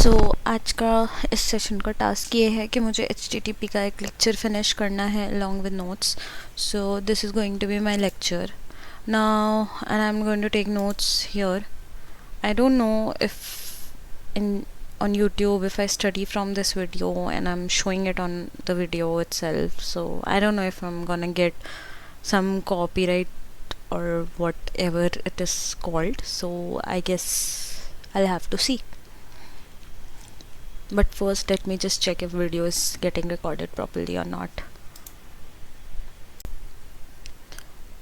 आज का इस सेशन का टास्क ये है कि मुझे HTTP का एक लेक्चर फिनिश करना है along with notes. So this is going to be my lecture now, and I'm going to take notes here. I don't know if in on YouTube if I study from this video and I'm showing it on the video itself. So I don't know if I'm gonna get some copyright or whatever it is called. So I guess I'll have to see. But first let me just check if video is getting recorded properly or not.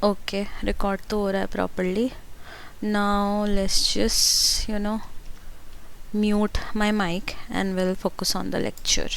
Okay, record तो हो रहा है properly. Now let's just mute my mic and we'll focus on the lecture.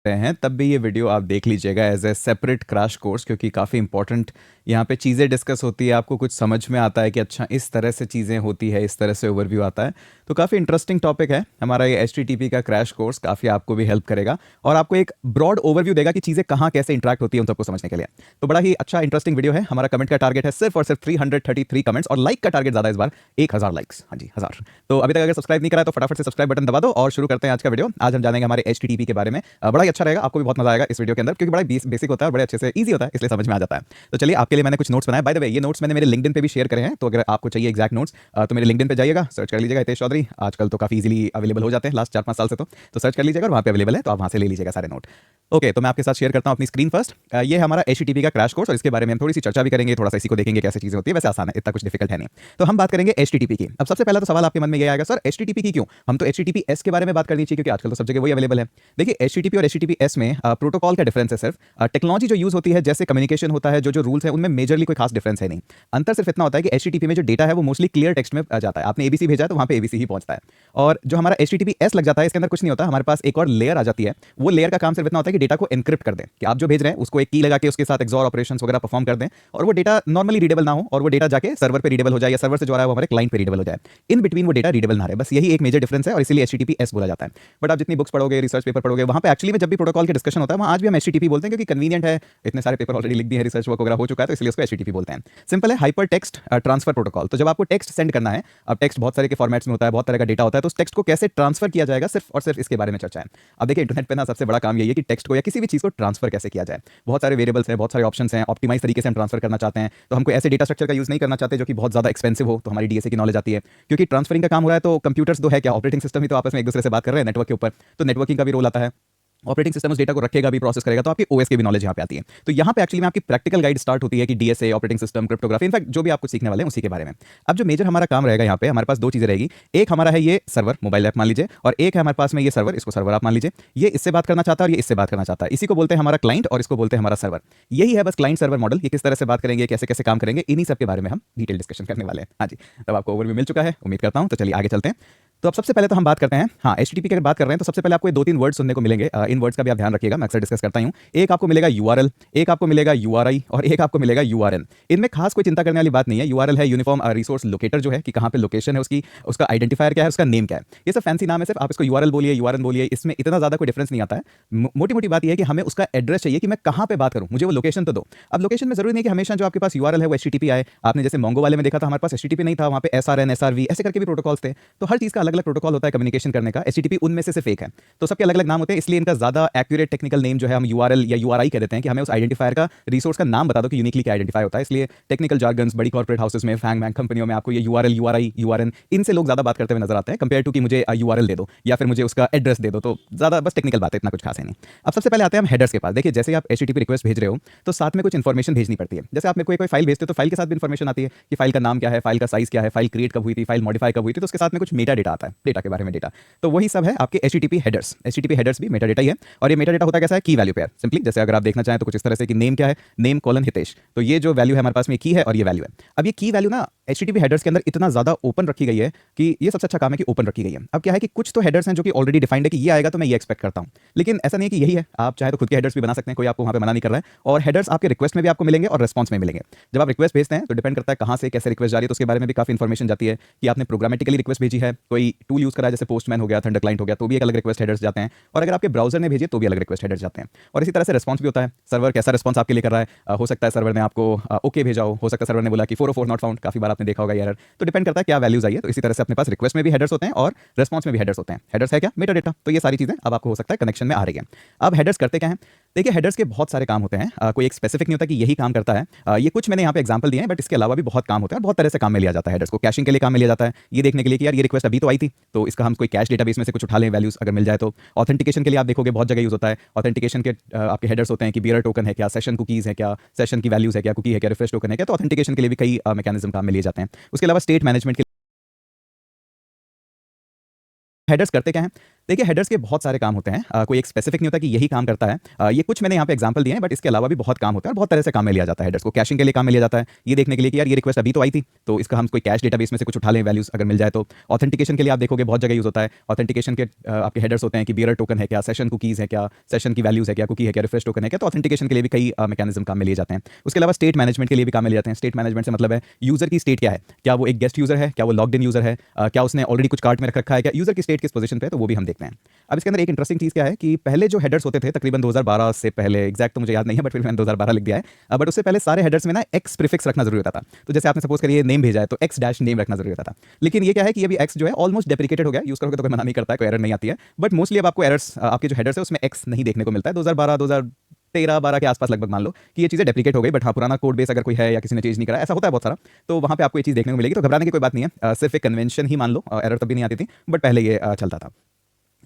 हैं तब भी ये video आप देख लीजिएगा as a separate crash course, क्योंकि काफ़ी इंपॉर्टेंट यहाँ पे चीज़ें डिस्कस होती है। आपको कुछ समझ में आता है कि अच्छा इस तरह से चीज़ें होती है, इस तरह से ओवरव्यू आता है। तो काफ़ी इंटरेस्टिंग टॉपिक है हमारा ये HTTP का क्रैश कोर्स। काफ़ी आपको भी हेल्प करेगा और आपको एक ब्रॉड ओवरव्यू देगा कि चीज़ें कहाँ कैसे इंटरेक्ट होती है उन सबको समझने के लिए। तो बड़ा ही अच्छा इंटरेस्टिंग वीडियो है। हमारा कमेंट का टारगेट है सिर्फ और सिर्फ 333 कमेंट्स और लाइक का टारगेट ज़्यादा इस बार 1000 लाइक्स। हाँ जी, 1000। तो अभी तक अगर सब्सक्राइब नहीं करा है तो फटाफट से सब्सक्राइब बटन दबा दो और शुरू करते हैं आज का वीडियो। आज हम जानेंगे हमारे HTTP के बारे में। बड़ा ही अच्छा रहेगा, आपको भी बहुत मजा आएगा इस वीडियो के अंदर, क्योंकि बड़ा बेसिक होता है और बड़े अच्छे से इजी होता है, इसलिए समझ में आ जाता है। तो चलिए, आपके लिए मैंने कुछ नोट्स बनाए। बाय द वे, ये नोट्स मैंने मेरे लिंक्डइन पे भी शेयर करे हैं, तो अगर आपको चाहिए एग्जैक्ट नोट्स तो मेरे लिंक्डइन पे जाइएगा, सर्च कर लीजिएगा हितेश चौधरी। आजकल तो काफी इजीली अवेलेबल हो जाते हैं, लास्ट 4-5 साल से तो सर्च कर लीजिएगा और वहाँ पे अवेलेबल है, तो आप वहाँ से ले लीजिएगा सारे नोट। ओके, तो मैं आपके साथ शेयर करता हूँ अपनी स्क्रीन फर्स्ट। ये हमारा HTTP का क्रैश कोर्स और इसके बारे में हम थोड़ी सी चर्चा भी करेंगे, थोड़ा सा इसी को देखेंगे कैसे चीजें होती है। वैसे आसान है, इतना कुछ डिफिकल्ट है नहीं। तो हम बात करेंगे HTTP की। अब सबसे पहला तो सवाल आपके मन में ये आएगा, सर HTTP की क्यों? हम तो HTTPS के बारे में बात करनी चाहिए, क्योंकि आजकल तो सब जगह वही अवेलेबल है। देखिए, HTTP और HTTPS में प्रोटोकॉल का डिफरेंस है सिर्फ। टेक्नोलॉजी जो यूज होती है, जैसे कम्युनिकेशन होता है, जो रूल्स है, उनमें मेजरली कोई खास डिफरेंस है नहीं। अंतर सिर्फ इतना होता है कि HTTP में जो डेटा है वो मोस्टली क्लियर टेक्स्ट में जाता है। आपने ABC भेजा तो वहाँ पे ABC ही पहुंचता है। और जो हमारा HTTPS लग जाता है, इसके अंदर कुछ नहीं होता, हमारे पास एक और लेयर आ जाती है। वो लेयर का काम सिर्फ इतना होता है कि डेटा को एनक्रिप्ट कर दें, कि आप जो भेज रहे हैं उसको एक की लगा के उसके साथ एक्सॉर ऑपरेशंस वगैरह परफॉर्म कर दें और वो डेटा नॉर्मली रीडेबल ना हो और वो डेटा जाके सर्वर पे रीडेबल हो जाए, या सर्वर से जो आ रहा है वो हमारे क्लाइंट पे रीडेबल हो जाए। इन बिटवीन वो डेटा रीडेबल ना रहे, बस यही एक मेजर डिफरेंस है और इसीलिए HTTPS बोला जाता है। बट आप जितनी बुक्स पढ़ोगे, रिसर्च पेपर पढ़ोगे, वहाँ पे एक्चुअली में जब भी प्रोटोकॉल के डिस्कशन होता है, वहाँ आज भी हम HTTP बोलते हैं, क्योंकि कन्वीनियंट है। इतने सारे पेपर ऑलरेडी लिख दिए हैं, रिसर्च वर्क वगैरह हो चुका है, तो इसलिए उसको HTTP बोलते हैं। सिंपल है, हाइपर टेक्स्ट ट्रांसफर प्रोटोकॉल। तो जब आपको टेक्स्ट सेंड करना है, अब टेक्स्ट बहुत सारे के फॉर्मेट्स में होता है, बहुत तरह का डेटा होता है, तो उस टेक्स्ट को कैसे ट्रांसफर किया जाएगा, सिर्फ और सिर्फ इसके बारे में चर्चा है। अब देखिए, इंटरनेट पे ना सबसे बड़ा काम यही है कि टेक्स्ट को या किसी भी चीज़ को ट्रांसफर कैसे किया जाए। बहुत सारे वेरिएबल्स हैं, बहुत सारे ऑप्शंस हैं, ऑप्टिमाइज तरीके से हम ट्रांसफर करना चाहते हैं, तो हमको ऐसे डेटा स्ट्रक्चर का यूज़ नहीं करना चाहते जो कि बहुत ज़्यादा एक्सपेंसिव हो, तो हमारी DSA की नॉलेज आती है। क्योंकि ट्रांसफरिंग का काम हो रहा है, तो कंप्यूटर्स तो है क्या, ऑपरेटिंग सिस्टम ही तो आपस में एक दूसरे से बात कर रहे हैं नेटवर्क के ऊपर, तो नेटवर्किंग का भी रोल आता है। ऑपरेटिंग सिस्टम उस डेटा को रखेगा भी, प्रोसेस करेगा, तो आपकी OS की भी नॉलेज यहाँ पे आती है। तो यहाँ पे एक्चुअली में आपकी प्रैक्टिकल गाइड स्टार्ट होती है कि DSA, operating system, cryptography, in fact जो भी आप कुछ सीखने वाले हैं उसी के बारे में। अब जो मेजर हमारा काम रहेगा यहाँ पे, हमारे पास दो चीजें रहेगी। एक हमारा है ये सर्वर, मोबाइल ऐप मान लीजिए, और एक है हमारे पास में ये सर्वर, इसको सर्वर आप मान लीजिए। ये इससे बात करना चाहता है और ये इससे बात करना चाहता है। इसी को बोलते हैं हमारा क्लाइंट और इसको बोलते हैं हमारा सर्वर। यही है बस क्लाइंट सर्वर मॉडल। ये किस तरह से बात करेंगे, कैसे कैसे काम करेंगे, इन्हीं सब के बारे में हम डिटेल डिस्कशन करने वाले हैं। हाँ जी, तब आपको ओवरव्यू मिल चुका है उम्मीद करता हूँ। तो चलिए आगे चलते हैं। तो अब सबसे पहले तो हम बात करते हैं, हाँ, HTTP की अगर बात कर रहे हैं तो सबसे पहले आपको ये 2-3 वर्ड सुनने को मिलेंगे। इन वर्ड्स का भी आप ध्यान रखिएगा, मैं अक्सर डिस्कस करता हूँ। एक आपको मिलेगा URL, एक आपको मिलेगा URI और एक आपको मिलेगा URN। इनमें खास कोई चिंता करने वाली बात नहीं है। URL है यूनिफॉर्म रिसोर्स लोकेटर, जो है कि कहाँ पे लोकेशन है उसकी, उसका आइडेंटिफायर क्या है, उसका नेम क्या है। ये सब फैंसी नाम है, सिर्फ आप इसको URL बोलिए, URN बोलिए, इसमें इतना ज़्यादा कोई डिफरेंस नहीं आता है। मोटी मोटी बात यह है कि हमें उसका एड्रेस चाहिए कि मैं कहाँ पे बात करूँ, मुझे वो लोकेशन तो दो। अब लोकेशन में जरूरी नहीं कि हमेशा जो आपके पास URL है वो HTTP आए। आपने जैसे मोंगो वाले में देखा था, हमारे पास HTTP नहीं था, वहाँ पे SRN, SRV ऐसे करके भी प्रोटोकॉल्स थे। तो हर चीज़ का अलग अलग प्रोटोकॉल होता है कम्युनिकेशन करने का। HTTP उनमें से सिर्फ एक है, तो सबके अलग अलग नाम होते हैं, इसलिए इनका ज्यादा एक्यूरेट टेक्निकल नेम जो है हम URL या URI कह देते हैं, कि हमें उस आइडेंटिफायर का, रिसोर्स का नाम बता दो कि यूनिकली क्या आइडेंटिफाई होता है। इसलिए टेक्निकल जार्गन्स, बड़ी कॉर्पोरेट हाउसेस में, फैंग बैंक कंपनियों में आपको ये URL, URI, URN इनसे लोग ज्यादा बात करते हुए नजर आते हैं, कंपेयर टू कि मुझे URL दे दो या फिर मुझे उसका एड्रेस दे दो। तो ज्यादा बस टेक्निकल बात है, इतना कुछ खास है नहीं। अब सबसे पहले आते हैं हम हेडर्स के पास। देखिए, जैसे आप HTTP रिक्वेस्ट भेज रहे हो तो साथ में कुछ इन्फॉर्मेशन भेजनी पड़ती है। जैसे आप मेरे को कोई फाइल भेजते हो तो फाइल के साथ भी इन्फॉर्मेशन आती है कि फाइल का नाम क्या है, फाइल का साइज क्या है, फाइल क्रिएट कब हुई थी, फाइल मॉडिफाई कब हुई थी, तो उसके साथ में कुछ मेटा डेटा आता है, डेटा के बारे में डेटा। तो वही सब है आपके HTTP हेडर्स। HTTP हेडर्स भी मेटा डेटा ही है, और ये मेटा डेटा होता कैसा है, की वैल्यू पेयर। सिंपली जैसे अगर आप देखना चाहें तो कुछ इस तरह से कि नेम क्या है, नेम कोलन हितेश, तो ये जो वैल्यू है हमारे पास में की है और ये वैल्यू है। अब ये की वैल्यू ना HTTP हेडर्स के अंदर इतना ज्यादा ओपन रखी गई है कि ये सबसे अच्छा काम है कि ओपन रखी गई है। अब क्या है कि कुछ तो हेडर्स हैं जो कि ऑलरेडी डिफाइंड है कि ये आएगा तो मैं ये एक्सपेक्ट करता हूं, लेकिन ऐसा नहीं है कि यही है। आप चाहे तो खुद के हेडर्स भी बना सकते हैं, कोई आपको वहां पे मना नहीं कर रहा है। और हेडर्स आपके रिक्वेस्ट में भी आपको मिलेंगे और रिस्पॉन्स में मिलेंगे। जब आप रिक्वेस्ट भेजते हैं तो डिपेंड करता है कहां से कैसे रिक्वेस्ट जा रही है, तो उसके बारे में भी काफी इंफॉर्मेशन जाती है कि आपने प्रोग्रामेटिकली रिक्वेस्ट भेजी है, कोई टूल यूज करा है जैसे पोस्टमैन हो गया, थंडर क्लाइंट हो गया, तो भी एक अलग रिक्वेस्ट हेडर्स जाते हैं। और अगर आपके ब्राउजर ने भेजिए तो भी अलग रिक्वेस्ट हेडर्स जाते हैं। और इसी तरह से रिस्पॉन्स भी होता है, सर्वर कैसा रिस्पॉन्स आपके लिए कर रहा है। हो सकता है सर्वर ने आपको ओके भेजा हो सकता है सर्वर ने बोला कि 404 नॉट फाउंड, काफी बार आपने देखा होगा एरर, तो डिपेंड करता है क्या वैल्यूज आई है। तो इसी तरह से अपने पास रिक्वेस्ट में भी हेडर्स होते हैं और रिस्पॉन्स में भी हेडर्स होते हैं। हेडर्स है क्या? Meta data. तो ये सारी चीज़ें अब आपको हो सकता है कनेक्शन में आ रही है। अब हेडर्स करते क्या है? देखिए, हेडर्स के बहुत सारे काम होते हैं, कोई एक स्पेसिफिक नहीं होता कि यही काम करता है। ये कुछ मैंने यहाँ पे एग्जांपल दिए हैं, बट इसके अलावा भी बहुत काम होते हैं, बहुत तरह से काम में लिया जाता है। हेडर्स को कैशिंग के लिए काम में लिया जाता है, ये देखने के लिए कि यार ये रिक्वेस्ट अभी तो आई थी, तो इसका हम कोई कैश डेटाबेस में से कुछ उठा लें, वैल्यूज अगर मिल जाए तो। ऑथेंटिकेशन के लिए आप देखोगे बहुत जगह यूज होता है। ऑथेंटिकेशन के आपके हेडर्स होते हैं कि बियरर टोकन है क्या, सेशन कुकीज है क्या, सेशन की वैल्यूज है क्या, कुकी है क्या, रिफ्रेश टोकन है क्या। तो ऑथेंटिकेशन के लिए भी कई मैकेनिज्म काम में लिए जाते हैं। उसके अलावा स्टेट मैनेजमेंट के हेडर्स करते क्या हैं? देखिए, हेडर्स के बहुत सारे काम होते हैं, कोई एक स्पेसिफिक नहीं होता कि यही काम करता है। ये कुछ मैंने यहाँ पे एग्जांपल दिए हैं, बट इसके अलावा भी बहुत काम होता है और बहुत तरह से काम में लिया जाता है। हेडर्स को कैशिंग के लिए काम में लिया जाता है, ये देखने के लिए कि यार ये रिक्वेस्ट अभी तो आई थी, तो इसका हम कोई कैश डेटाबेस में से कुछ उठा लें, वैल्यूज अगर मिल जाए तो। ऑथेंटिकेशन के लिए आप देखोगे बहुत जगह यूज होता है। ऑथेंटिकेशन के आपके हेडर्स होते हैं कि बियरर टोकन है क्या, सेशन कुकीज है क्या, सेशन की वैल्यूज है क्या, कुकी है क्या, रिफ्रेश टोकन है क्या। तो ऑथेंटिकेशन के लिए भी कई मैकेनिज्म काम में लिए जाते हैं। उसके अलावा स्टेट मैनेजमेंट के लिए भी काम में लिए जाते हैं। स्टेट मैनेजमेंट से मतलब है यूजर की स्टेट क्या है, क्या वो एक गेस्ट यूजर है, क्या वो लॉग्ड इन यूजर है, क्या उसने ऑलरेडी कुछ कार्ट में रख रखा है, क्या यूजर की स्टेट किस पोजीशन पे है, तो वो भी हम देखते हैं। अब इसके अंदर एक इंटरेस्टिंग चीज़ क्या है कि पहले जो हेडर्स होते थे तकरीबन 2012 से पहले, एग्जैक्ट तो मुझे याद नहीं है, बट फिर मैंने 2012 लिख दिया है। बट उससे पहले सारे हेडर्स में ना एक्स प्रीफिक्स रखना जरूरी होता था। तो जैसे आपने सपोज करिए नेम भेजा है तो एक्स डैश नेम रखना जरूरी होता था। लेकिन ये क्या है कि अभी एक्स जो है ऑलमोस्ट डेप्रिकेटेड हो गया, यूज करोगे तो कोई मना नहीं करता है, कोई एरर नहीं आती है। बट मोस्टली अब आपको एरर्स, आपके जो हेडर्स है उसमें एक्स नहीं देखने को मिलता है। 2012 2013-12 के आसपास लगभग मान लो कि ये चीज़ें डेप्रिकेट हो गई। बट हाँ, पुराना कोड बेस अगर कोई है या किसी ने चेंज नहीं करा, ऐसा होता है बहुत सारा, तो वहाँ पे आपको ये चीज़ देखने को मिलेगी। तो घबराने की कोई बात नहीं है, सिर्फ एक कन्वेंशन ही मान लो। एरर तब भी नहीं आती थी, बट पहले ये चलता था।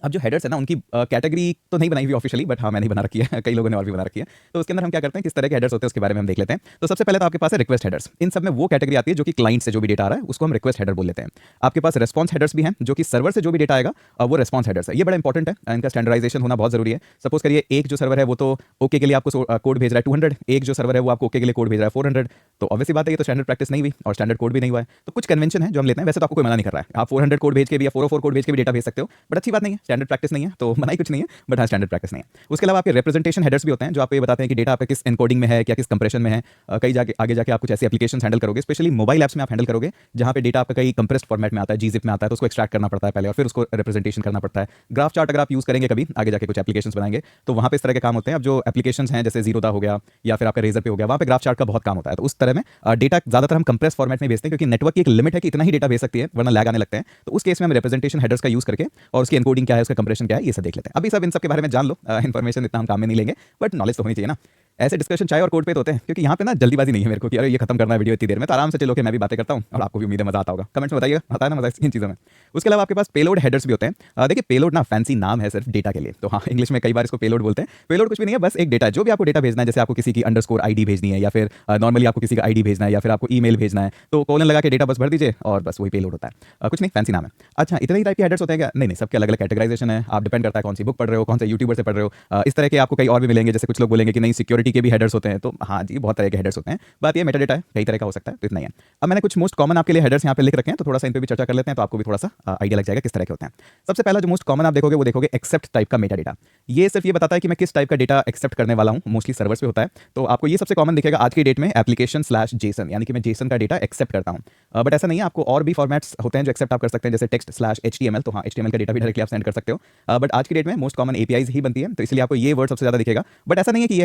अब जो हेडर्स है ना, उनकी कैटेगरी तो नहीं बनाई हुई ऑफिशियली, बट हाँ मैंने ही बना रखी है, कई लोगों ने और भी बना रखी है। तो उसके अंदर हम क्या करते हैं, किस तरह के हेडर्स होते हैं उसके बारे में हम देख लेते हैं। तो सबसे पहले तो आपके पास है रिक्वेस्ट हेडर्स। इन सब में वो कैटेगरी आती है जो कि क्लाइंट से जो भी डेटा आ रहा है उसको हम रिक्वेस्ट हेडर बोल लेते हैं। आपके पास रेस्पॉन्स हेडर्स भी हैं, जो कि सर्वर से जो भी डेटा आएगा वो रेस्पॉन्स हेडर्स है। ये बड़ा इंपॉर्टेंट है, इनका स्टैंडर्डाइजेशन होना बहुत जरूरी है। सपोज करिए एक जो सर्वर है वो तो ओके के लिए आपको कोड भेज रहा है 200, एक जो सर्वर है वो आपको ओके के लिए कोड भेज रहा है 400। तो ऑब्वियसली बात है, ये तो स्टैंडर्ड प्रैक्टिस नहीं हुई और स्टैंडर्ड कोड भी नहीं हुआ है। तो कुछ कन्वेंशन है जो हम लेते हैं। वैसे तो आपको कोई मना नहीं कर रहा है, आप 400 कोड भेज के भी या 404 कोड भेज के भी डेटा भेज सकते हो, बट अच्छी बात नहीं है, स्टैंडर्ड प्रैक्टिस नहीं है, तो मना ही कुछ नहीं है, बट हाँ स्टैंडर्ड प्रैक्टिस नहीं है। उसके अलावा आपके रिप्रेजेंटेशन हेडर्स भी होते हैं, जो आपको ये बताते हैं कि डेटा आपका किस एनकोडिंग में है, क्या किस कंप्रेशन में है। कई जाके आगे जाके आप कुछ ऐसी एप्लीकेशन हैंडल करोगे, स्पेशली मोबाइल ऐप्स में आप हैंडल करोगे, जहां पे डेटा आपका कई कंप्रेस्ड फॉर्मेट में आता है, जीजिप में आता है, तो उसको एक्सट्रैक्ट करना पड़ता है पहले और फिर उसको रिप्रेजेंटेशन करना पड़ता है। ग्राफ चार्ट अगर आप यूज करेंगे कभी आगे जाके कुछ एप्लीकेशंस बनाएंगे, तो वहां पे इस तरह के काम होते हैं। अब जो एप्लीकेशंस हैं जैसे जीरोदा हो गया या फिर आपका रेजर पे हो गया, वहां पे ग्राफ चार्ट का बहुत काम होता है। तो उस तरह में डेटा ज्यादातर हम कंप्रेस फॉर्मेट में भेजते हैं, क्योंकि नेटवर्क की एक लिमिट है कि इतना ही डेटा भेज सकती है, वरना लैग आने लगते हैं। तो उस केस में हम रिप्रेजेंटेशन हेडर्स का यूज करके और उसकी एनकोडिंग क्या है, उसका कंप्रेशन क्या है, ये सब देख लेते हैं। अभी सब इन सब के बारे में जान लो, इन्फॉर्मेशन इतना हम काम में नहीं लेंगे, बट नॉलेज तो होनी चाहिए ना। ऐसे डिस्कशन चाय और कोड पे तो होते हैं, क्योंकि यहाँ पे ना जल्दीबाजी नहीं है मेरे को कि अरे ये खत्म करना है वीडियो इतनी देर में, तो आराम से चलो कि मैं भी बातें करता हूँ और आपको भी उम्मीद है मजा आता होगा। कमेंट्स में बताइएगा, आता है ना मजा इन चीज़ों में। उसके अलावा आपके पास पेलोड हेडर्स भी होते हैं। देखिए, पेलोड ना फैंसी नाम है सिर्फ डेटा के लिए, तो हाँ इंग्लिश में कई बार इसको पेलोड बोलते हैं। पेलोड कुछ भी नहीं है, बस एक डेटा, जो भी आपको डेटा भेजना है, जैसे आपको किसी की अंडरस्कोर आईडी भेजनी है या फिर नॉर्मली आपको किसी का आईडी भेजना है या फिर आपको ईमेल भेजना है, तो कॉलन लगा के डेटा बस भर दीजिए और बस वही पेलोड होता है। कुछ नहीं, फैंसी नाम है। अच्छा, इतने ही टाइप के हेडर्स होते हैं क्या? नहीं, सबके अलग अलग कैटेगराइजेशन है। आप डिपेंड करता है कौन सी बुक पढ़ रहे हो, कौन से यूट्यूबर से पढ़ रहे हो। इस तरह के आपको कई और भी मिलेंगे। जैसे कुछ लोग बोलेंगे कि नहीं सिक्योरिटी के भी हेडर्स होते हैं, तो हाँ जी, बहुत तरह के हेडर्स होते हैं। बात ये मेटा डेटा है, कई तरह का हो सकता है, तो इतना ही है। अब मैंने कुछ मोस्ट कॉमन आपके लिए हेडर्स यहाँ पे लिख रखे हैं, तो थोड़ा सा इन पे भी चर्चा कर लेते हैं, तो आपको भी थोड़ा सा आइडिया लग जाएगा किस तरह के होते हैं। सबसे पहला जो मोस्ट कॉमन आप देखोगे वो देखोगे एक्सेप्ट टाइप का मेटा डेटा। ये सिर्फ ये बताता है कि मैं किस टाइप का डेटा एक्सेप्ट करने वाला हूँ, मोस्टली सर्वर्स पे होता है। तो आपको ये सबसे कॉमन दिखेगा आज की डेट में एप्लीकेशन/जेसन, यानी कि मैं जेसन का डेटा एक्सेप्ट करता हूँ। बट ऐसा नहीं है, आपको और भी फॉर्मेट्स होते हैं जो एक्सेप्ट आप कर सकते हैं, जैसे टेक्स्ट/HTML। तो हाँ, HTML का डेटा भी डायरेक्टली आप सेंड कर सकते हो। बट आज की डेट में मोस्ट कॉमन APIs ही बनती है, तो इसलिए आपको ये वर्ड सबसे ज़्यादा दिखेगा। बट ऐसा नहीं है कि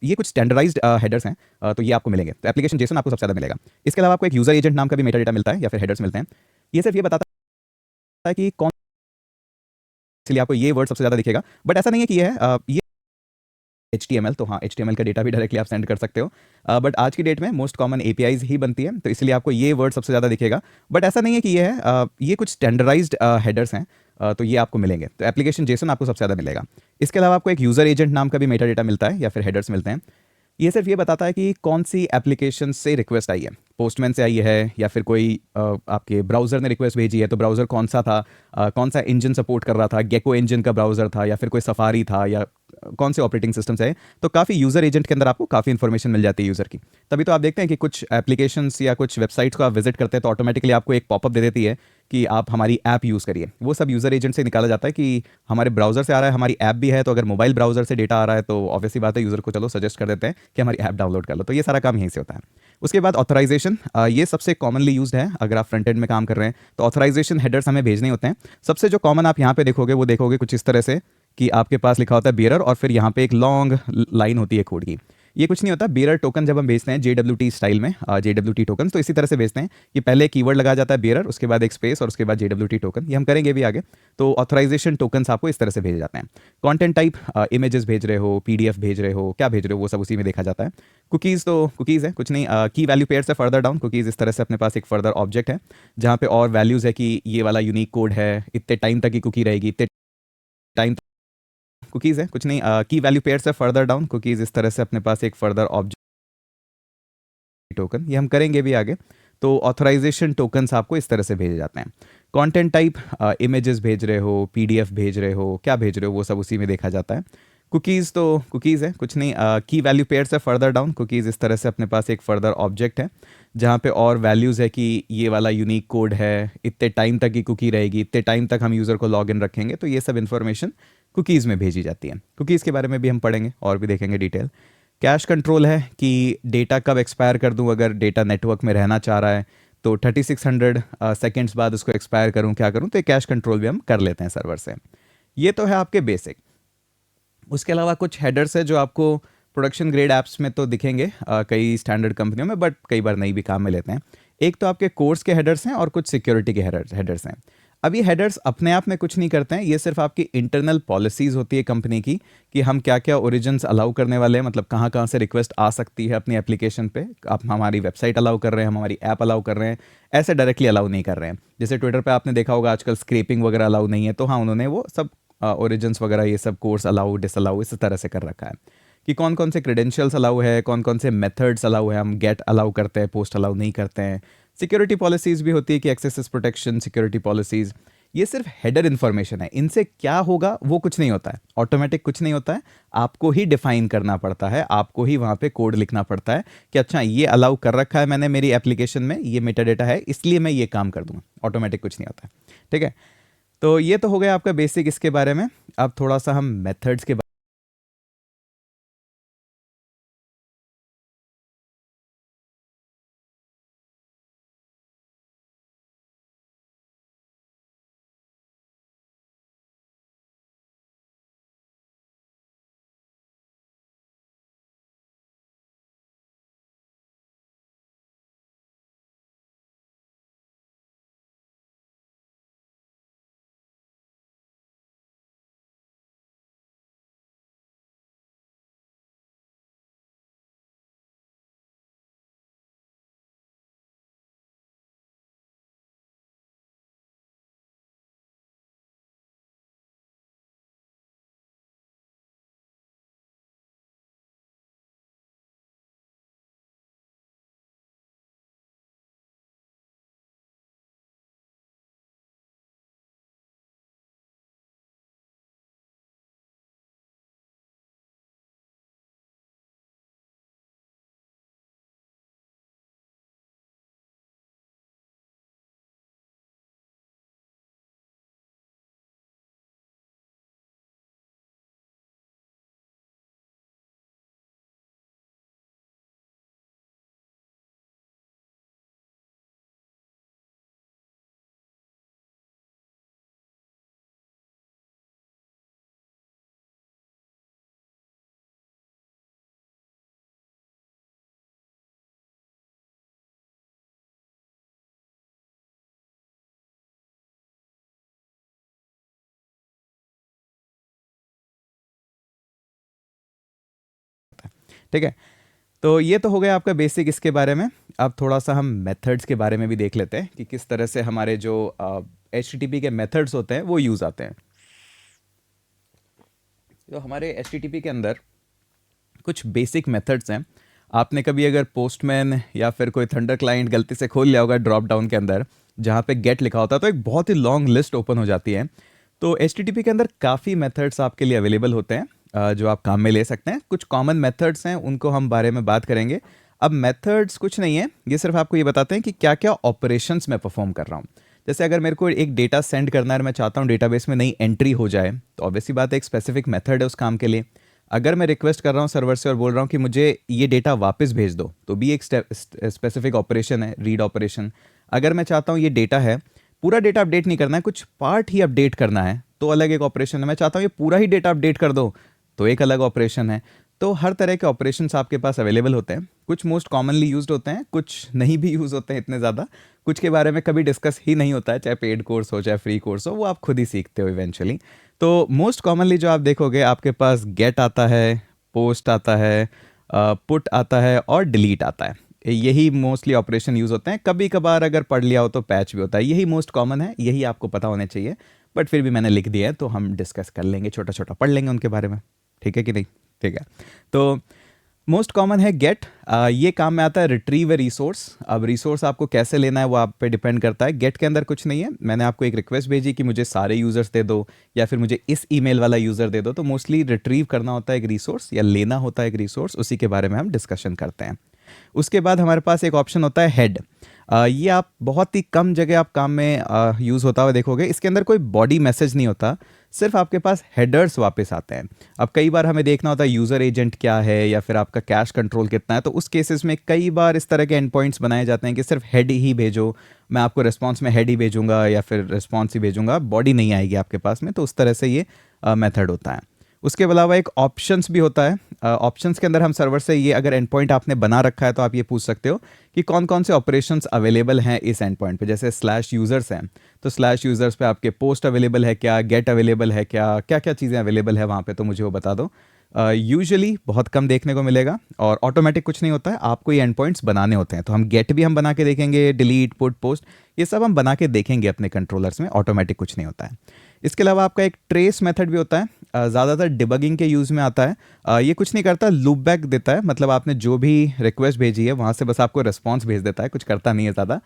ये कुछ स्टैंडर्डाइज्ड हेडर्स हैं, तो ये आपको मिलेंगे। तो एप्लीकेशन जेसन आपको सबसे ज़्यादा मिलेगा। इसके अलावा आपको एक यूजर एजेंट नाम का भी मेटा डेटा मिलता है या फिर हेडर्स मिलते हैं। ये सिर्फ ये बताता है कि कौन, इसलिए आपको ये वर्ड सबसे ज़्यादा दिखेगा। बट ऐसा नहीं है कि ये HTML। तो हाँ, HTML का डेटा भी डायरेक्टली आप सेंड कर सकते हो। बट आज की डेट में मोस्ट कॉमन APIs ही बनती है, तो इसलिए आपको ये वर्ड सबसे ज़्यादा दिखेगा। बट ऐसा नहीं है कि ये कुछ स्टैंडर्डाइज्ड हेडर्स हैं, तो ये आपको मिलेंगे। तो एप्लीकेशन जेसन आपको सबसे ज़्यादा मिलेगा। इसके अलावा आपको एक यूजर एजेंट नाम का भी मेटा डेटा मिलता है या फिर हेडर्स मिलते हैं। ये सिर्फ ये बताता है कि कौन सी एप्लीकेशन से रिक्वेस्ट आई है, पोस्टमैन से आई है या फिर कोई आपके ब्राउज़र ने रिक्वेस्ट भेजी है, तो ब्राउज़र कौन सा था, कौन सा इंजन सपोर्ट कर रहा था, गेको इंजन का ब्राउज़र था या फिर कोई सफारी था, या कौन से ऑपरेटिंग सिस्टम से है। तो काफ़ी यूज़र एजेंट के अंदर आपको काफ़ी इन्फॉर्मेशन मिल जाती है यूज़र की। तभी तो आप देखते हैं कि कुछ एप्लीकेशंस या कुछ वेबसाइट्स को आप विजिट करते हैं तो ऑटोमेटिकली आपको एक पॉपअप दे देती है कि आप हमारी ऐप यूज़ करिए। वो सब यूज़र एजेंट से निकाला जाता है कि हमारे ब्राउज़र से आ रहा है, हमारी ऐप भी है, तो अगर मोबाइल ब्राउज़र से डेटा आ रहा है तो ऑब्वियसली बात है यूज़र को चलो सजेस्ट कर देते हैं कि हमारी ऐप डाउनलोड कर लो। तो ये सारा काम यहीं से होता है। उसके बाद ऑथराइजेशन, ये सबसे कॉमनली यूज्ड है अगर आप फ्रंट एंड में काम कर रहे हैं, तो ऑथराइजेशन हेडर्स हमें भेजने होते हैं। सबसे जो कॉमन आप यहाँ पे देखोगे वो देखोगे कुछ इस तरह से कि आपके पास लिखा होता है बियरर और फिर यहाँ पे एक लॉन्ग लाइन होती है कोड की। ये कुछ नहीं होता, बियरर टोकन जब हम भेजते हैं JWT स्टाइल में, JWT टोकन तो इसी तरह से भेजते हैं कि पहले कीवर्ड लगाया जाता है बियरर, उसके बाद एक स्पेस और उसके बाद JWT टोकन। ये हम करेंगे भी आगे। तो ऑथराइजेशन टोकन्स आपको इस तरह से भेजे जाते हैं। कंटेंट टाइप, इमेजेस भेज रहे हो, PDF भेज रहे हो, क्या भेज रहे हो, वो सब उसी में देखा जाता है। कुकीज़ तो कुकीज़ है, कुछ नहीं। की वैल्यू पेयर से फर्दर डाउन, कुकीज़ इस तरह से अपने पास एक फर्दर ऑब्जेक्ट है जहाँ पे और वैल्यूज़ है कि ये वाला यूनिक कोड है, इतने टाइम तक की कुकी रहेगी, इतने टाइम। कुकीज़ है, कुछ नहीं। की वैल्यू पेयर से फर्दर डाउन, कुकीज़ इस तरह से अपने पास एक फर्दर ऑब्जेक्ट टोकन, ये हम करेंगे भी आगे। तो ऑथराइजेशन टोकन्स आपको इस तरह से भेजे जाते हैं। कंटेंट टाइप, इमेजेस भेज रहे हो, PDF भेज रहे हो, क्या भेज रहे हो, वो सब उसी में देखा जाता है। कुकीज़ तो कुकीज़ है, कुछ नहीं। की वैल्यू पेयर से फर्दर डाउन, कुकीज़ इस तरह से अपने पास एक फर्दर ऑब्जेक्ट है जहाँ पे और वैल्यूज़ है कि ये वाला यूनिक कोड है, इतने टाइम तक की कुकी रहेगी, इतने टाइम तक हम यूज़र को लॉग इन रखेंगे। तो ये सब इन्फॉर्मेशन कुकीज़ में भेजी जाती है। कुकीज़ के बारे में भी हम पढ़ेंगे और भी देखेंगे डिटेल। कैश कंट्रोल है कि डेटा कब एक्सपायर कर दूं, अगर डेटा नेटवर्क में रहना चाह रहा है तो 3600 सेकेंड्स बाद उसको एक्सपायर करूं, क्या करूं, तो ये कैश कंट्रोल भी हम कर लेते हैं सर्वर से। ये तो है आपके बेसिक। उसके अलावा कुछ हेडर्स है जो आपको प्रोडक्शन ग्रेड ऐप्स में तो दिखेंगे कई स्टैंडर्ड कंपनियों में, बट कई बार नहीं भी काम में लेते हैं। एक तो आपके कोर्स के हेडर्स हैं और कुछ सिक्योरिटी के हेडर्स हैं। अब ये हेडर्स अपने आप में कुछ नहीं करते हैं, ये सिर्फ आपकी इंटरनल पॉलिसीज़ होती है कंपनी की कि हम क्या क्या ओरिजिन्स अलाउ करने वाले हैं, मतलब कहाँ कहाँ से रिक्वेस्ट आ सकती है अपनी एप्लीकेशन पे। आप हमारी वेबसाइट अलाउ कर रहे हैं, हम हमारी ऐप अलाउ कर रहे हैं, ऐसे डायरेक्टली अलाउ नहीं कर रहे हैं। जैसे ट्विटर पे आपने देखा होगा आजकल स्क्रैपिंग वगैरह अलाउ नहीं है, तो हाँ उन्होंने वो सब ओरिजिन्स वगैरह ये सब कोर्स अलाउ डिसअलाउ इस तरह से कर रखा है कि कौन कौन से क्रेडेंशियल्स अलाउ है, कौन कौन से मेथड्स अलाउ है, हम गेट अलाउ करते हैं, पोस्ट अलाउ नहीं करते हैं। सिक्योरिटी पॉलिसीज़ भी होती है कि एक्सेस प्रोटेक्शन, सिक्योरिटी पॉलिसीज़। ये सिर्फ हेडर इन्फॉर्मेशन है, इनसे क्या होगा वो कुछ नहीं होता है, ऑटोमेटिक कुछ नहीं होता है। आपको ही डिफाइन करना पड़ता है, आपको ही वहाँ पे कोड लिखना पड़ता है कि अच्छा ये अलाउ कर रखा है मैंने मेरी एप्लीकेशन में, ये मेटा डेटा है इसलिए मैं ये काम कर दूँगा। ऑटोमेटिक कुछ नहीं होता है, ठीक है। तो ये तो हो गया आपका बेसिक इसके बारे में। अब थोड़ा सा हम मेथड्स के ठीक है। तो ये तो हो गया आपका बेसिक इसके बारे में। अब थोड़ा सा हम मेथड्स के बारे में भी देख लेते हैं कि किस तरह से हमारे जो HTTP के मेथड्स होते हैं वो यूज़ आते हैं। तो हमारे HTTP के अंदर कुछ बेसिक मेथड्स हैं। आपने कभी अगर पोस्टमैन या फिर कोई थंडर क्लाइंट गलती से खोल लिया होगा ड्रॉप डाउन के अंदर जहाँ पे गेट लिखा होता है, तो एक बहुत ही लॉन्ग लिस्ट ओपन हो जाती है। तो HTTP के अंदर काफ़ी मेथड्स आपके लिए अवेलेबल होते हैं जो आप काम में ले सकते हैं। कुछ कॉमन मेथड्स हैं, उनको हम बारे में बात करेंगे। अब मेथड्स कुछ नहीं है, ये सिर्फ आपको ये बताते हैं कि क्या क्या ऑपरेशंस मैं परफॉर्म कर रहा हूँ। जैसे अगर मेरे को एक डेटा सेंड करना है और मैं चाहता हूँ डेटाबेस में नई एंट्री हो जाए, तो ऑब्वियसली बात है एक स्पेसिफिक मेथड है उस काम के लिए। अगर मैं रिक्वेस्ट कर रहा हूँ सर्वर से और बोल रहा हूँ कि मुझे ये डेटा वापस भेज दो, तो भी एक स्पेसिफिक ऑपरेशन है, रीड ऑपरेशन। अगर मैं चाहता हूँ ये डेटा है, पूरा डेटा अपडेट नहीं करना है, कुछ पार्ट ही अपडेट करना है, तो अलग एक ऑपरेशन है। मैं चाहता हूँ ये पूरा ही डेटा अपडेट कर दो, तो एक अलग ऑपरेशन है। तो हर तरह के ऑपरेशंस आपके पास अवेलेबल होते हैं। कुछ मोस्ट कॉमनली यूज्ड होते हैं, कुछ नहीं भी यूज़ होते हैं इतने ज़्यादा, कुछ के बारे में कभी डिस्कस ही नहीं होता है, चाहे पेड कोर्स हो चाहे फ्री कोर्स हो, वो आप खुद ही सीखते हो इवेंचुअली। तो मोस्ट कॉमनली जो आप देखोगे आपके पास गेट आता है, पोस्ट आता है, पुट आता है और डिलीट आता है। यही मोस्टली ऑपरेशन यूज़ होते हैं। कभी कभार अगर पढ़ लिया हो तो पैच भी होता है। यही मोस्ट कॉमन है, यही आपको पता होने चाहिए, बट फिर भी मैंने लिख दिया है तो हम डिस्कस कर लेंगे, छोटा छोटा पढ़ लेंगे उनके बारे में। ठीक है कि नहीं? ठीक है। तो मोस्ट कॉमन है गेट। ये काम में आता है रिट्रीव ए रिसोर्स। अब रिसोर्स आपको कैसे लेना है वो आप पे डिपेंड करता है। गेट के अंदर कुछ नहीं है, मैंने आपको एक रिक्वेस्ट भेजी कि मुझे सारे यूज़र्स दे दो या फिर मुझे इस ईमेल वाला यूज़र दे दो, तो मोस्टली रिट्रीव करना होता है एक रिसोर्स या लेना होता है एक रिसोर्स, उसी के बारे में हम डिस्कशन करते हैं। उसके बाद हमारे पास एक ऑप्शन होता है हेड। ये आप बहुत ही कम जगह आप काम में यूज़ होता हुआ देखोगे। इसके अंदर कोई बॉडी मैसेज नहीं होता, सिर्फ आपके पास हेडर्स वापस आते हैं। अब कई बार हमें देखना होता है यूज़र एजेंट क्या है या फिर आपका कैश कंट्रोल कितना है, तो उस केसेस में कई बार इस तरह के एंड पॉइंट्स बनाए जाते हैं कि सिर्फ हेड ही भेजो, मैं आपको रिस्पॉन्स में हेड ही भेजूंगा या फिर रिस्पॉन्स ही भेजूंगा, बॉडी नहीं आएगी आपके पास में। तो उस तरह से ये मेथड होता है। उसके अलावा एक ऑप्शंस भी होता है। ऑप्शंस के अंदर हम सर्वर से ये अगर एंड पॉइंट आपने बना रखा है तो आप ये पूछ सकते हो कि कौन कौन से ऑपरेशंस अवेलेबल हैं इस एंड पॉइंट पे। जैसे स्लैश यूज़र्स हैं तो स्लैश यूज़र्स पे आपके पोस्ट अवेलेबल है क्या, गेट अवेलेबल है क्या, क्या क्या चीज़ें अवेलेबल है वहाँ पे, तो मुझे वो बता दो। यूजुअली बहुत कम देखने को मिलेगा और ऑटोमेटिक कुछ नहीं होता है, आपको ये एंड पॉइंट्स बनाने होते हैं। तो हम गेट भी हम बना के देखेंगे, डिलीट, पुट, पोस्ट, ये सब हम बना के देखेंगे अपने कंट्रोलर्स में, ऑटोमेटिक कुछ नहीं होता है। इसके अलावा आपका एक ट्रेस मेथड भी होता है, ज़्यादातर डिबगिंग के यूज़ में आता है। ये कुछ नहीं करता, लूप बैक देता है, मतलब आपने जो भी रिक्वेस्ट भेजी है वहाँ से बस आपको रिस्पॉन्स भेज देता है, कुछ करता नहीं है ज़्यादा।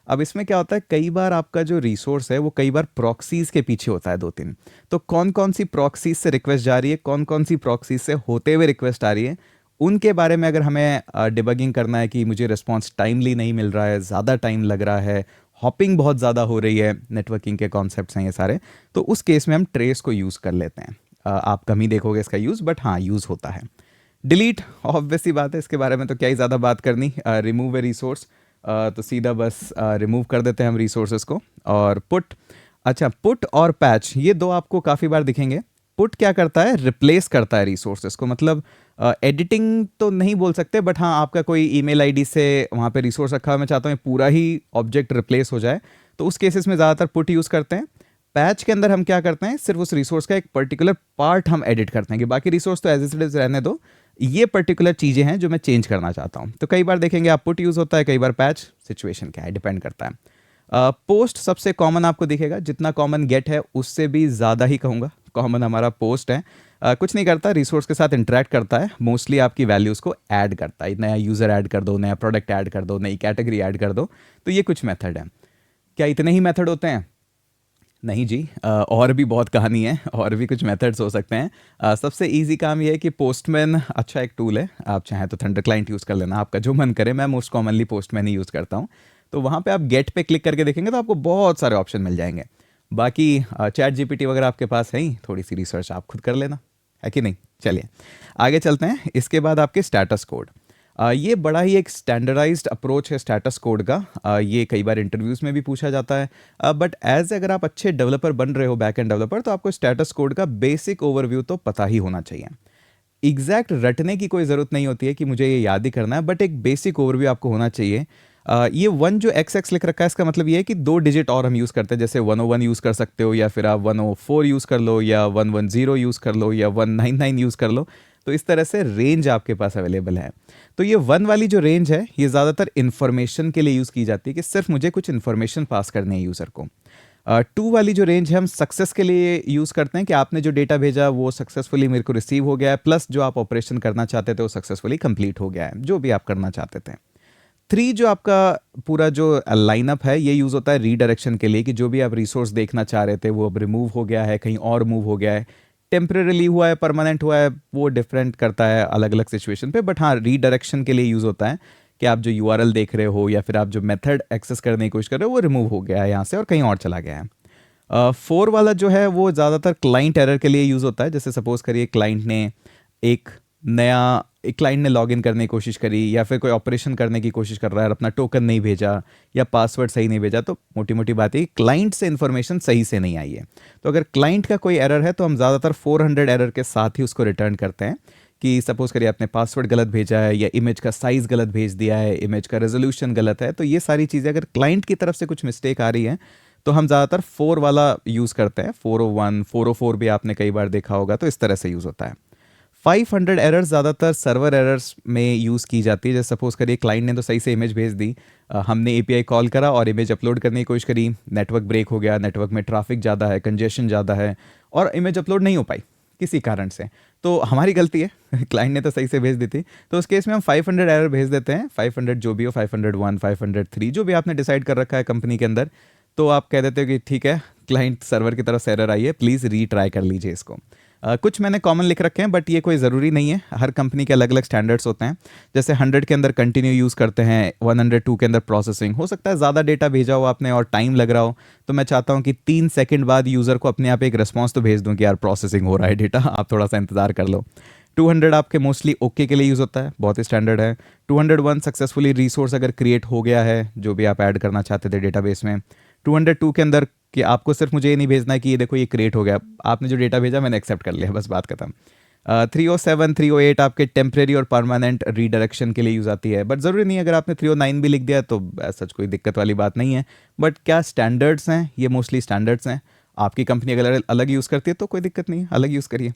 अब इसमें क्या होता है, कई बार आपका जो रिसोर्स है वो कई बार प्रॉक्सीज़ के पीछे होता है, 2-3। तो कौन कौन सी प्रॉक्सीज से रिक्वेस्ट जा रही है, कौन कौन सी प्रॉक्सीज से होते हुए रिक्वेस्ट आ रही है, उनके बारे में अगर हमें डिबगिंग करना है कि मुझे रिस्पॉन्स टाइमली नहीं मिल रहा है, ज़्यादा टाइम लग रहा है, हॉपिंग बहुत ज़्यादा हो रही है, नेटवर्किंग के कॉन्सेप्ट्स हैं ये सारे, तो उस केस में हम ट्रेस को यूज़ कर लेते हैं। आप कम ही देखोगे इसका यूज़, बट हाँ यूज़ होता है। डिलीट ऑब्वियस सी बात है, इसके बारे में तो क्या ही ज़्यादा बात करनी। रिमूव ए रिसोर्स, तो सीधा बस रिमूव कर देते हैं हम रिसोर्सेज को। और पुट, अच्छा पुट और पैच ये दो आपको काफ़ी बार दिखेंगे। पुट क्या करता है, रिप्लेस करता है रिसोर्सेज को, मतलब एडिटिंग तो नहीं बोल सकते, बट हाँ आपका कोई ईमेल आईडी से वहाँ पे रिसोर्स रखा हुआ, मैं चाहता हूँ पूरा ही ऑब्जेक्ट रिप्लेस हो जाए, तो उस केसेस में ज़्यादातर पुट यूज़ करते हैं। पैच के अंदर हम क्या करते हैं, सिर्फ उस रिसोर्स का एक पर्टिकुलर पार्ट हम एडिट करते हैं कि बाकी रिसोर्स तो एज इट इज रहने दो, ये पर्टिकुलर चीज़ें हैं जो मैं चेंज करना चाहता हूँ। तो कई बार देखेंगे आप पुट यूज़ होता है, कई बार पैच, सिचुएशन क्या है डिपेंड करता है। पोस्ट सबसे कॉमन आपको दिखेगा, जितना कॉमन गेट है उससे भी ज़्यादा ही कहूँगा कॉमन हमारा पोस्ट है। कुछ नहीं करता, रिसोर्स के साथ इंटरेक्ट करता है, मोस्टली आपकी वैल्यूज़ को ऐड करता है, नया यूज़र ऐड कर दो, नया प्रोडक्ट ऐड कर दो, नई कैटेगरी ऐड कर दो, तो ये कुछ मेथड है। क्या इतने ही मेथड होते हैं? नहीं जी, और भी बहुत कहानी है, और भी कुछ मेथड्स हो सकते हैं। सबसे इजी काम ये है कि पोस्टमैन अच्छा एक टूल है, आप चाहें तो थंडर क्लाइंट यूज़ कर लेना, आपका जो मन करे। मैं मोस्ट कॉमनली पोस्टमैन ही यूज़ करता हूँ। तो वहाँ पे आप गेट पे क्लिक करके देखेंगे तो आपको बहुत सारे ऑप्शन मिल जाएंगे। बाकी चैट जीपीटी वगैरह आपके पास है ही, थोड़ी सी रिसर्च आप खुद कर लेना, है कि नहीं। चलिए आगे चलते हैं। इसके बाद आपके स्टेटस कोड, ये बड़ा ही एक स्टैंडर्डाइज्ड अप्रोच है स्टेटस कोड का। ये कई बार इंटरव्यूज़ में भी पूछा जाता है, बट एज अगर आप अच्छे डेवलपर बन रहे हो, बैक एंड डेवलपर, तो आपको स्टेटस कोड का बेसिक ओवरव्यू तो पता ही होना चाहिए। एग्जैक्ट रटने की कोई ज़रूरत नहीं होती है कि मुझे ये याद ही करना है, बट एक बेसिक ओवरव्यू आपको होना चाहिए। ये 1 जो XX लिख रखा है, इसका मतलब ये है कि 2 डिजिट और हम यूज़ करते हैं, जैसे 101 यूज़ कर सकते हो, या फिर आप 104 यूज़ कर लो, या 110 यूज़ कर लो, या 199 यूज़ कर लो। तो इस तरह से रेंज आपके पास अवेलेबल है। तो ये 1 वाली जो रेंज है ये ज़्यादातर इन्फॉर्मेशन के लिए यूज़ की जाती है कि सिर्फ मुझे कुछ इन्फॉर्मेशन पास करनी है यूज़र को। 2 वाली जो रेंज है हम सक्सेस के लिए यूज़ करते हैं कि आपने जो डेटा भेजा वो सक्सेसफुली मेरे को रिसीव हो गया है, प्लस जो आप ऑपरेशन करना चाहते थे वो सक्सेसफुली कंप्लीट हो गया है, जो भी आप करना चाहते थे। 3 जो आपका पूरा जो लाइनअप है ये यूज़ होता है रीडायरेक्शन के लिए, कि जो भी आप रिसोर्स देखना चाह रहे थे वो अब रिमूव हो गया है, कहीं और मूव हो गया है, टेम्परेली हुआ है, परमानेंट हुआ है, वो डिफरेंट करता है अलग अलग सिचुएशन पे, बट हाँ रीडायरेक्शन के लिए यूज़ होता है कि आप जो यूआरएल देख रहे हो या फिर आप जो मेथड एक्सेस करने की कोशिश कर रहे हो वो रिमूव हो गया है यहाँ से और कहीं और चला गया है। 4 वाला जो है वो ज़्यादातर क्लाइंट एरर के लिए यूज़ होता है। जैसे सपोज करिए एक क्लाइंट ने लॉगिन करने की कोशिश करी, या फिर कोई ऑपरेशन करने की कोशिश कर रहा है और अपना टोकन नहीं भेजा या पासवर्ड सही नहीं भेजा, तो मोटी मोटी बात है क्लाइंट से इन्फॉर्मेशन सही से नहीं आई है। तो अगर क्लाइंट का कोई एरर है तो हम ज़्यादातर 400 एरर के साथ ही उसको रिटर्न करते हैं कि सपोज़ करिए आपने पासवर्ड गलत भेजा है या इमेज का साइज़ गलत भेज दिया है, इमेज का रेजोल्यूशन गलत है, तो ये सारी चीज़ें अगर क्लाइंट की तरफ से कुछ मिस्टेक आ रही है तो हम ज़्यादातर 4 वाला यूज़ करते हैं। 401 404 भी आपने कई बार देखा होगा, तो इस तरह से यूज़ होता है। 500 एरर्स ज़्यादातर सर्वर एरर्स में यूज़ की जाती है। जैसे सपोज़ करिए क्लाइंट ने तो सही से इमेज भेज दी, हमने एपीआई कॉल करा और इमेज अपलोड करने की कोशिश करी, नेटवर्क ब्रेक हो गया, नेटवर्क में ट्रैफिक ज़्यादा है, कंजेशन ज़्यादा है और इमेज अपलोड नहीं हो पाई किसी कारण से, तो हमारी गलती है क्लाइंट ने तो सही से भेज दी थी, तो उस केस में हम 500 एरर भेज देते हैं। 500 जो भी हो, 501 503 जो भी आपने डिसाइड कर रखा है कंपनी के अंदर, तो आप कह देते हो कि ठीक है, क्लाइंट सर्वर की तरफ से एरर आई है, प्लीज़ रीट्राई कर लीजिए इसको। कुछ मैंने कॉमन लिख रखे हैं बट ये कोई ज़रूरी नहीं है, हर कंपनी के अलग अलग स्टैंडर्ड्स होते हैं। जैसे 100 के अंदर कंटिन्यू यूज़ करते हैं, 102 के अंदर प्रोसेसिंग। हो सकता है ज़्यादा डेटा भेजा हो आपने और टाइम लग रहा हो, तो मैं चाहता हूँ कि 3 सेकंड बाद यूज़र को अपने आप एक रिस्पॉन्स तो भेज दूँ कि यार प्रोसेसिंग हो रहा है डेटा, आप थोड़ा सा इंतज़ार कर लो। 200 आपके मोस्टली ओके के लिए यूज़ होता है, बहुत ही स्टैंडर्ड है। 201 सक्सेसफुली रिसोर्स अगर क्रिएट हो गया है, जो भी आप ऐड करना चाहते थे डेटाबेस में। 202 के अंदर कि आपको सिर्फ मुझे ये नहीं भेजना है कि ये देखो ये क्रिएट हो गया, आपने जो डेटा भेजा मैंने एक्सेप्ट कर लिया, बस बात खत्म। 307 308 आपके टेम्प्रेरी और परमानेंट रीडायरेक्शन के लिए यूज़ आती है, बट ज़रूरी नहीं, अगर आपने 309 भी लिख दिया तो सच कोई दिक्कत वाली बात नहीं है। बट क्या स्टैंडर्ड्स हैं, ये मोस्टली स्टैंडर्ड्स हैं। आपकी कंपनी अगर अलग यूज़ करती है तो कोई दिक्कत नहीं है, अलग यूज़ करिए।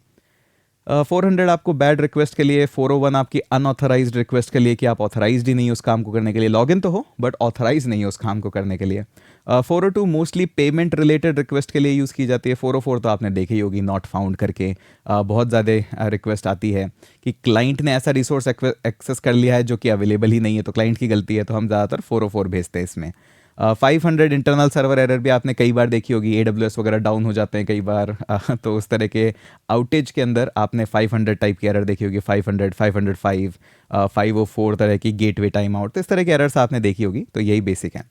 400 आपको बैड रिक्वेस्ट के लिए, 401 आपकी अनऑथराइज्ड रिक्वेस्ट के लिए कि आप ऑथराइज्ड ही नहीं उस काम को करने के लिए, लॉगिन तो हो बट ऑथराइज नहीं है उस काम को करने के लिए। 402 मोस्टली पेमेंट रिलेटेड रिक्वेस्ट के लिए यूज़ की जाती है। 404 तो आपने देखी होगी, नॉट फाउंड करके बहुत ज़्यादा रिक्वेस्ट आती है कि क्लाइंट ने ऐसा रिसोर्स एक्सेस कर लिया है जो कि अवेलेबल ही नहीं है, तो क्लाइंट की गलती है, तो हम ज़्यादातर 404 भेजते हैं इसमें। 500 इंटरनल सर्वर एरर भी आपने कई बार देखी होगी, AWS वगैरह डाउन हो जाते हैं कई बार, तो उस तरह के आउटेज के अंदर आपने 500 टाइप की एरर देखी होगी, 500 505 504 तरह की गेटवे टाइम आउट, तो इस तरह के एरर्स आपने देखी होगी। तो यही बेसिक है।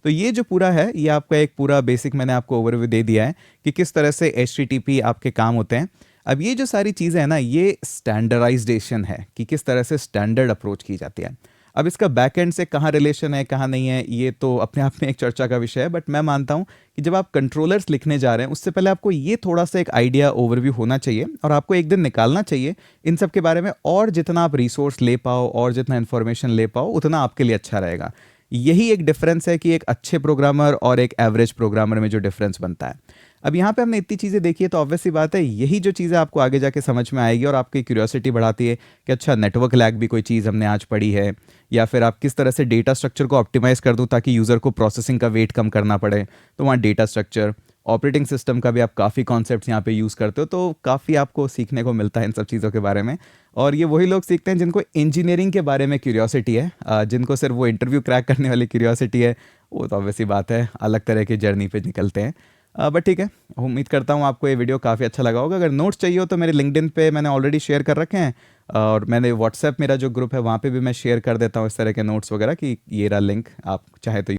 तो ये जो पूरा है, ये आपका एक पूरा बेसिक मैंने आपको ओवरव्यू दे दिया है कि किस तरह से HTTP आपके काम होते हैं। अब ये जो सारी चीज़ें हैं ना, ये स्टैंडर्डाइजेशन है कि किस तरह से स्टैंडर्ड अप्रोच की जाती है। अब इसका बैक एंड से कहाँ रिलेशन है, कहाँ नहीं है, ये तो अपने आप में एक चर्चा का विषय है, बट मैं मानता हूँ कि जब आप कंट्रोलर्स लिखने जा रहे हैं उससे पहले आपको ये थोड़ा सा एक आइडिया ओवरव्यू होना चाहिए और आपको एक दिन निकालना चाहिए इन सब के बारे में, और जितना आप रिसोर्स ले पाओ और जितना इन्फॉर्मेशन ले पाओ उतना आपके लिए अच्छा रहेगा। यही एक डिफरेंस है कि एक अच्छे प्रोग्रामर और एक एवरेज प्रोग्रामर में जो डिफरेंस बनता है। अब यहाँ पे हमने इतनी चीज़ें देखी है, तो ऑब्वियस सी बात है यही जो चीज़ें आपको आगे जाके समझ में आएगी और आपकी क्यूरियोसिटी बढ़ाती है कि अच्छा नेटवर्क लैग भी कोई चीज़ हमने आज पढ़ी है, या फिर आप किस तरह से डेटा स्ट्रक्चर को ऑप्टिमाइज़ कर दूँ ताकि यूज़र को प्रोसेसिंग का वेट कम करना पड़े, तो वहाँ डेटा स्ट्रक्चर, ऑपरेटिंग सिस्टम का भी आप काफ़ी कॉन्सेप्ट्स यहाँ पे यूज़ करते हो, तो काफ़ी आपको सीखने को मिलता है इन सब चीज़ों के बारे में। और ये वही लोग सीखते हैं जिनको इंजीनियरिंग के बारे में क्यूरियोसिटी है, जिनको सिर्फ वो इंटरव्यू क्रैक करने वाली क्यूरियोसिटी है, वो तो ऑब्वियसली बात है अलग तरह की जर्नी पे निकलते हैं। बट ठीक है, उम्मीद करता हूँ आपको ये वीडियो काफ़ी अच्छा लगा होगा। अगर नोट्स चाहिए हो तो मेरे लिंक्डइन पे मैंने ऑलरेडी शेयर कर रखे हैं, और मैंने व्हाट्सएप मेरा जो ग्रुप है वहाँ पे भी मैं शेयर कर देता हूँ इस तरह के नोट्स वगैरह, कि ये रहा लिंक, आप चाहे तो।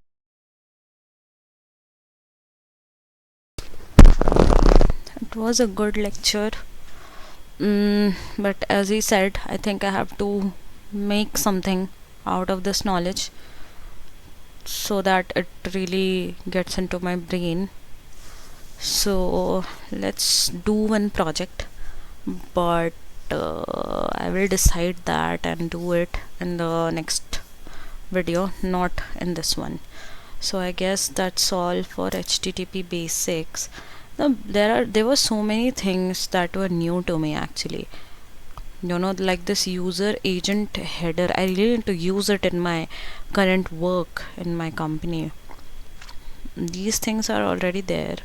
It was a good lecture, but as he said, I think I have to make something out of this knowledge so that it really gets into my brain. So let's do one project, but I will decide that and do it in the next video, not in this one. So I guess that's all for HTTP basics. Now, there were so many things that were new to me actually. You know, like this user agent header, I really need to use it in my current work in my company. These things are already there.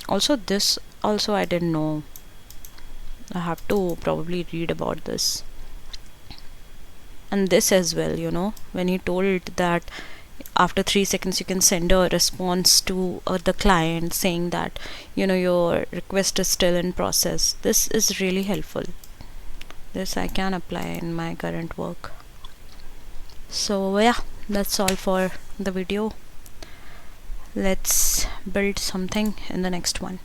Also, this also I didn't know. I have to probably read about this. And this as well, you know, when he told that after 3 seconds you can send a response to the client saying that, you know, your request is still in process. This is really helpful. This I can apply in my current work. So yeah, that's all for the video. Let's build something in the next one.